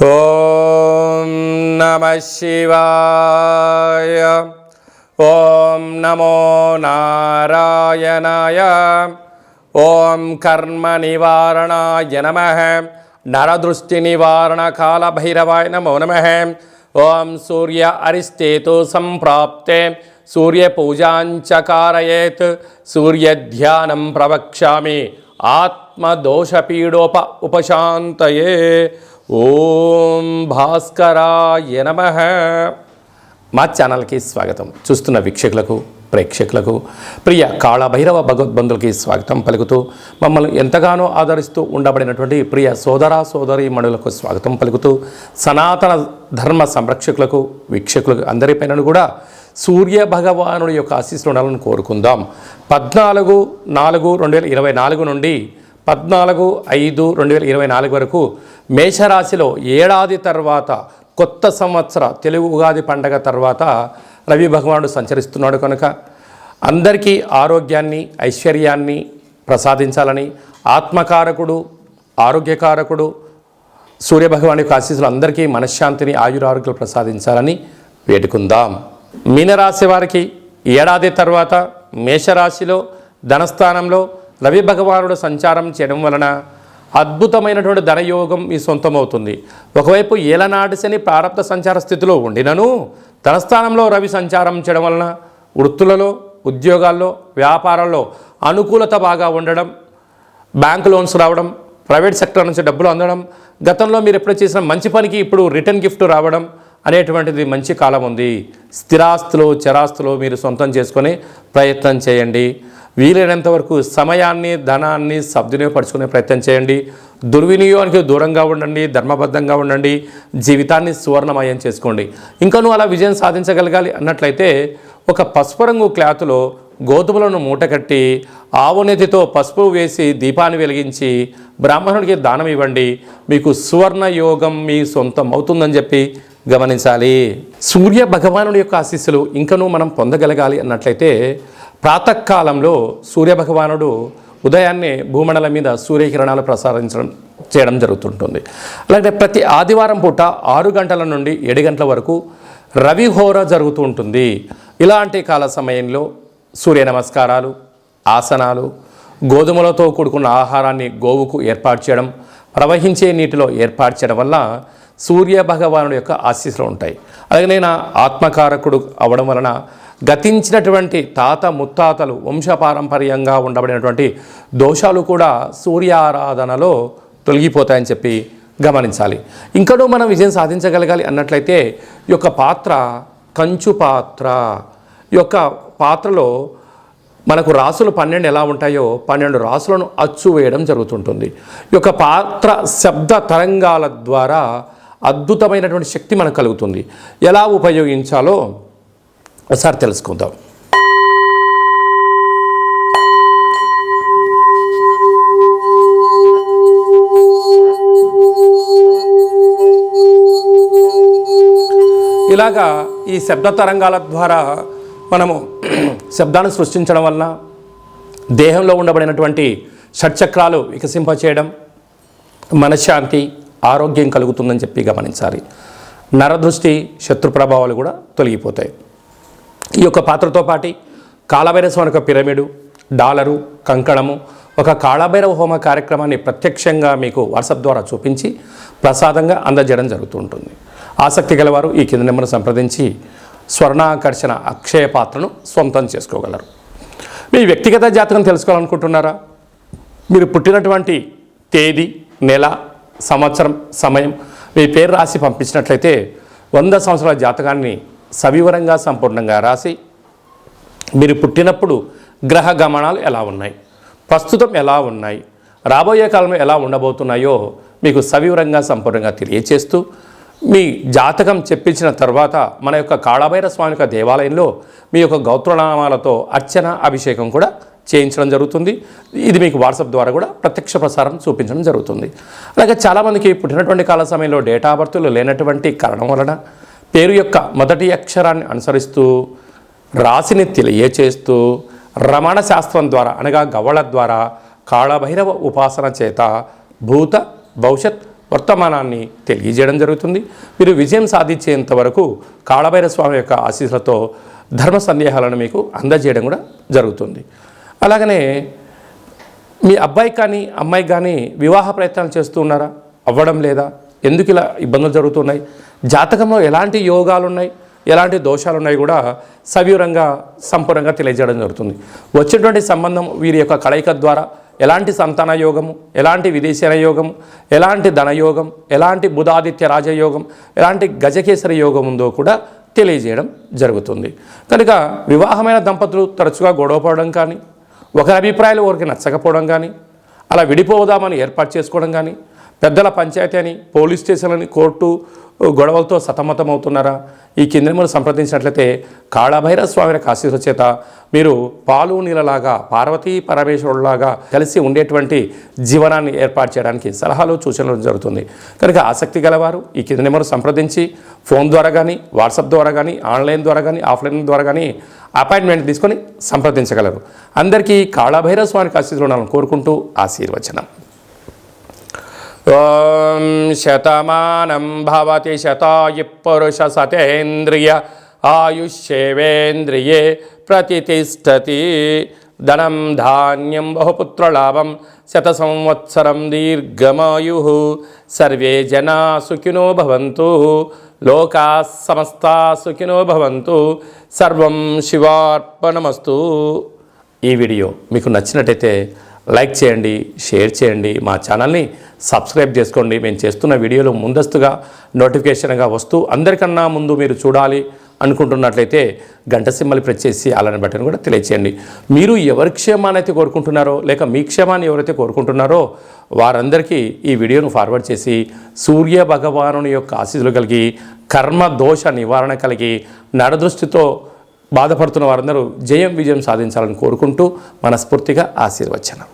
ఓం నమః శివాయ. ఓం నమో నారాయణాయ. ఓం కర్మ నివారణాయ నమః. నరదృష్టి నివారణ కాల భైరవాయ నమో నమః. ఓం సూర్య అరిష్టేతు సంప్రాప్తే సూర్య పూజాంచ కారయేత్. సూర్య ధ్యానం ప్రవక్ష్యామి ఆత్మదోషపీడోప ఉపశాంతయే. ఓం భాస్కరాయ నమః. మా ఛానల్కి స్వాగతం. చూస్తున్న వీక్షకులకు, ప్రేక్షకులకు, ప్రియ కాళభైరవ భగవద్బంధులకి స్వాగతం పలుకుతూ, మమ్మల్ని ఎంతగానో ఆదరిస్తూ ఉండబడినటువంటి ప్రియ సోదర సోదరీమణులకు స్వాగతం పలుకుతూ, సనాతన ధర్మ సంరక్షకులకు, వీక్షకులకు అందరిపైన కూడా సూర్య భగవానుడి యొక్క ఆశీస్సులు ఉండాలని కోరుకుందాం. 14/4/2024 నుండి 14/5/2024 వరకు మేషరాశిలో ఏడాది తర్వాత కొత్త సంవత్సర తెలుగు ఉగాది పండగ తర్వాత రవి భగవానుడు సంచరిస్తున్నాడు కనుక అందరికీ ఆరోగ్యాన్ని, ఐశ్వర్యాన్ని ప్రసాదించాలని, ఆత్మకారకుడు, ఆరోగ్యకారకుడు సూర్యభగవాని యొక్క ఆశీస్సులు అందరికీ మనశ్శాంతిని, ఆయురారోగ్యాలు ప్రసాదించాలని వేడుకుందాం. మీనరాశి వారికి ఏడాది తర్వాత మేషరాశిలో ధనస్థానంలో రవి భగవానుడు సంచారం చేయడం వలన అద్భుతమైనటువంటి ధనయోగం మీ సొంతమవుతుంది. ఒకవైపు ఏలనాటి శని ప్రారబ్ధ సంచార స్థితిలో ఉండినను ధనస్థానంలో రవి సంచారం చేయడం వలన వృత్తులలో, ఉద్యోగాల్లో, వ్యాపారాల్లో అనుకూలత బాగా ఉండడం, బ్యాంకు లోన్స్ రావడం, ప్రైవేట్ సెక్టర్ నుంచి డబ్బులు అందడం, గతంలో మీరు ఎప్పుడు చేసిన మంచి పనికి ఇప్పుడు రిటర్న్ గిఫ్ట్ రావడం అనేటువంటిది మంచి కాలం ఉంది. స్థిరాస్తులు, చరాస్తులు మీరు సొంతం చేసుకునే ప్రయత్నం చేయండి. వీలైనంత వరకు సమయాన్ని, ధనాన్ని సద్వినియోగపరుచుకునే ప్రయత్నం చేయండి. దుర్వినియోగానికి దూరంగా ఉండండి, ధర్మబద్ధంగా ఉండండి, జీవితాన్ని సువర్ణమయం చేసుకోండి. ఇంకా నువ్వు అలా విజయం సాధించగలగాలి అన్నట్లయితే ఒక పసుపు రంగు క్లాతులో గోధుమలను మూటకట్టి ఆవునేతితో పసుపు వేసి దీపాన్ని వెలిగించి బ్రాహ్మణుడికి దానం ఇవ్వండి. మీకు సువర్ణ యోగం మీ సొంతం అవుతుందని చెప్పి గమనించాలి. సూర్య భగవానుడి యొక్క ఆశీస్సులు ఇంకనూ మనం పొందగలగాలి అన్నట్లయితే ప్రాతకాలంలో సూర్యభగవానుడు ఉదయాన్నే భూమండలం మీద సూర్యకిరణాలు చేయడం జరుగుతుంటుంది. అలాగే ప్రతి ఆదివారం పూట 6 గంటల నుండి 7 గంటల వరకు రవిహోర జరుగుతూ ఉంటుంది. ఇలాంటి కాల సమయంలో సూర్య నమస్కారాలు, ఆసనాలు, గోధుమలతో కూడుకున్న ఆహారాన్ని గోవుకు ఏర్పాటు చేయడం, ప్రవహించే నీటిలో ఏర్పాటు చేయడం వల్ల సూర్య భగవానుడి యొక్క ఆశీస్సులు ఉంటాయి. అలాగే నేను ఆత్మకారకుడు అవడం వలన గతించినటువంటి తాత ముత్తాతలు వంశపారంపర్యంగా ఉండబడినటువంటి దోషాలు కూడా సూర్యారాధనలో తొలగిపోతాయని చెప్పి గమనించాలి. ఇంకనూ మనం విజయం సాధించగలగాలి అన్నట్లయితే ఈ యొక్క పాత్ర కంచు పాత్ర. ఈ యొక్క పాత్రలో మనకు రాసులు 12 ఎలా ఉంటాయో 12 రాసులను అచ్చు వేయడం జరుగుతుంటుంది. ఈ యొక్క పాత్ర శబ్ద తరంగాల ద్వారా అద్భుతమైనటువంటి శక్తి మనకు కలుగుతుంది. ఎలా ఉపయోగించాలో ఒకసారి తెలుసుకుందాం. ఇలాగా ఈ శబ్ద తరంగాల ద్వారా మనము శబ్దాన్ని సృష్టించడం వలన దేహంలో ఉండబడినటువంటి షట్చక్రాలు వికసింపచేయడం, మనశ్శాంతి, ఆరోగ్యం కలుగుతుందని చెప్పి గమనించాలి. నరదృష్టి, శత్రు ప్రభావాలు కూడా తొలగిపోతాయి. ఈ యొక్క పాత్రతో పాటు కాళభైరవ స్వామి యొక్క పిరమిడు, డాలరు, కంకణము, ఒక కాళభైరవ హోమ కార్యక్రమాన్ని ప్రత్యక్షంగా మీకు వాట్సాప్ ద్వారా చూపించి ప్రసాదంగా అందజేయడం జరుగుతూ ఉంటుంది. ఆసక్తి గలవారు ఈ కింద నెంబర్ను సంప్రదించి స్వర్ణాకర్షణ అక్షయ పాత్రను సొంతం చేసుకోగలరు. మీ వ్యక్తిగత జాతకం తెలుసుకోవాలనుకుంటున్నారా? మీరు పుట్టినటువంటి తేదీ, నెల, సంవత్సరం, సమయం మీ పేరు రాసి పంపించినట్లయితే 100 సంవత్సరాల జాతకాన్ని సవివరంగా సంపూర్ణంగా రాసి మీరు పుట్టినప్పుడు గ్రహ గమనాలు ఎలా ఉన్నాయి, ప్రస్తుతం ఎలా ఉన్నాయి, రాబోయే కాలంలో ఎలా ఉండబోతున్నాయో మీకు సవివరంగా సంపూర్ణంగా తెలియచేస్తూ మీ జాతకం చెప్పించిన తర్వాత మన యొక్క కాళభైరవ స్వామి యొక్క దేవాలయంలో మీ యొక్క గోత్రనామాలతో అర్చన, అభిషేకం కూడా చేయించడం జరుగుతుంది. ఇది మీకు వాట్సాప్ ద్వారా కూడా ప్రత్యక్ష ప్రసారం చూపించడం జరుగుతుంది. అలాగే చాలామందికి పుట్టినటువంటి కాల సమయంలో డేటా ఆఫ్ బర్త్లు లేనటువంటి కారణం వలన పేరు యొక్క మొదటి అక్షరాన్ని అనుసరిస్తూ రాశిని తెలియచేస్తూ రమణ శాస్త్రం ద్వారా అనగా గవ్వళ ద్వారా కాళభైరవ ఉపాసన చేత భూత, భవిష్యత్, వర్తమానాన్ని తెలియజేయడం జరుగుతుంది. మీరు విజయం సాధించేంత వరకు కాళభైరవ స్వామి యొక్క ఆశీస్సులతో ధర్మ సందేహాలను మీకు అందజేయడం కూడా జరుగుతుంది. అలాగనే మీ అబ్బాయికి కానీ అమ్మాయికి కానీ వివాహ ప్రయత్నాలు చేస్తూ ఉన్నారా? అవ్వడం లేదా? ఎందుకు ఇలా ఇబ్బందులు జరుగుతున్నాయి? జాతకంలో ఎలాంటి యోగాలు ఉన్నాయి, ఎలాంటి దోషాలు ఉన్నాయి కూడా సవివరంగా సంపూర్ణంగా తెలియజేయడం జరుగుతుంది. వచ్చినటువంటి సంబంధం వీరి యొక్క కలయిక ద్వారా ఎలాంటి సంతాన యోగము, ఎలాంటి విదేశీయ యోగము, ఎలాంటి ధనయోగం, ఎలాంటి బుధాదిత్య రాజయోగం, ఎలాంటి గజకేసరి యోగం ఉందో కూడా తెలియజేయడం జరుగుతుంది. కనుక వివాహమైన దంపతులు తరచుగా గొడవపడడం కానీ, ఒకరి అభిప్రాయాలు ఒకరికి నచ్చకపోవడం కానీ, అలా విడిపోదామని ఏర్పాటు చేసుకోవడం కానీ, పెద్దల పంచాయతీ అని, పోలీస్ స్టేషన్లని, కోర్టు గొడవలతో సతమతమవుతున్నారా? ఈ కిందములు సంప్రదించినట్లయితే కాళభైరవ స్వామి ఆశీస్సుల చేత మీరు పాలు నీళ్ళలాగా పార్వతీ పరమేశ్వరులాగా కలిసి ఉండేటువంటి జీవనాన్ని ఏర్పాటు చేయడానికి సలహాలు సూచనలు జరుగుతుంది. కనుక ఆసక్తి గలవారు ఈ కింద నెంబర్ సంప్రదించి ఫోన్ ద్వారా కానీ, వాట్సాప్ ద్వారా కానీ, ఆన్లైన్ ద్వారా కానీ, ఆఫ్లైన్ ద్వారా కానీ అపాయింట్మెంట్ తీసుకొని సంప్రదించగలరు. అందరికీ కాళభైరవ స్వామికి ఆశీస్సులు ఉండాలని కోరుకుంటూ ఆశీర్వచనం. ఓం శతమానం భవతి శతాయు పురుష సతేంద్రియ ఆయుష్యేవేంద్రియే ప్రతిష్టతి. ధనం ధాన్యం బహుపుత్రలాభం శత సంవత్సరం దీర్ఘమాయు. సర్వే జనా సుఖినో భవంతు. లోకా సమస్తా సుఖినో భవంతు. సర్వం శివార్పణమస్తు. ఈ వీడియో మీకు నచ్చినట్టయితే లైక్ చేయండి, షేర్ చేయండి, మా ఛానల్ని సబ్స్క్రైబ్ చేసుకోండి. మేము చేస్తున్న వీడియోలు ముందస్తుగా నోటిఫికేషన్గా వస్తూ అందరికన్నా ముందు మీరు చూడాలి అనుకుంటున్నట్లయితే గంట సింబల్ ప్రెస్ చేసి అలానే బటన్ కూడా తెలియచేయండి. మీరు ఎవరి క్షేమాన్ని అయితే కోరుకుంటున్నారో, లేక మీ క్షేమాన్ని ఎవరైతే కోరుకుంటున్నారో వారందరికీ ఈ వీడియోను ఫార్వర్డ్ చేసి సూర్య భగవానుని యొక్క ఆశీస్సులు కలిగి, కర్మ దోష నివారణ కలిగి, నరదృష్టితో బాధపడుతున్న వారందరూ విజయం సాధించాలని కోరుకుంటూ మనస్ఫూర్తిగా ఆశీర్వచనం.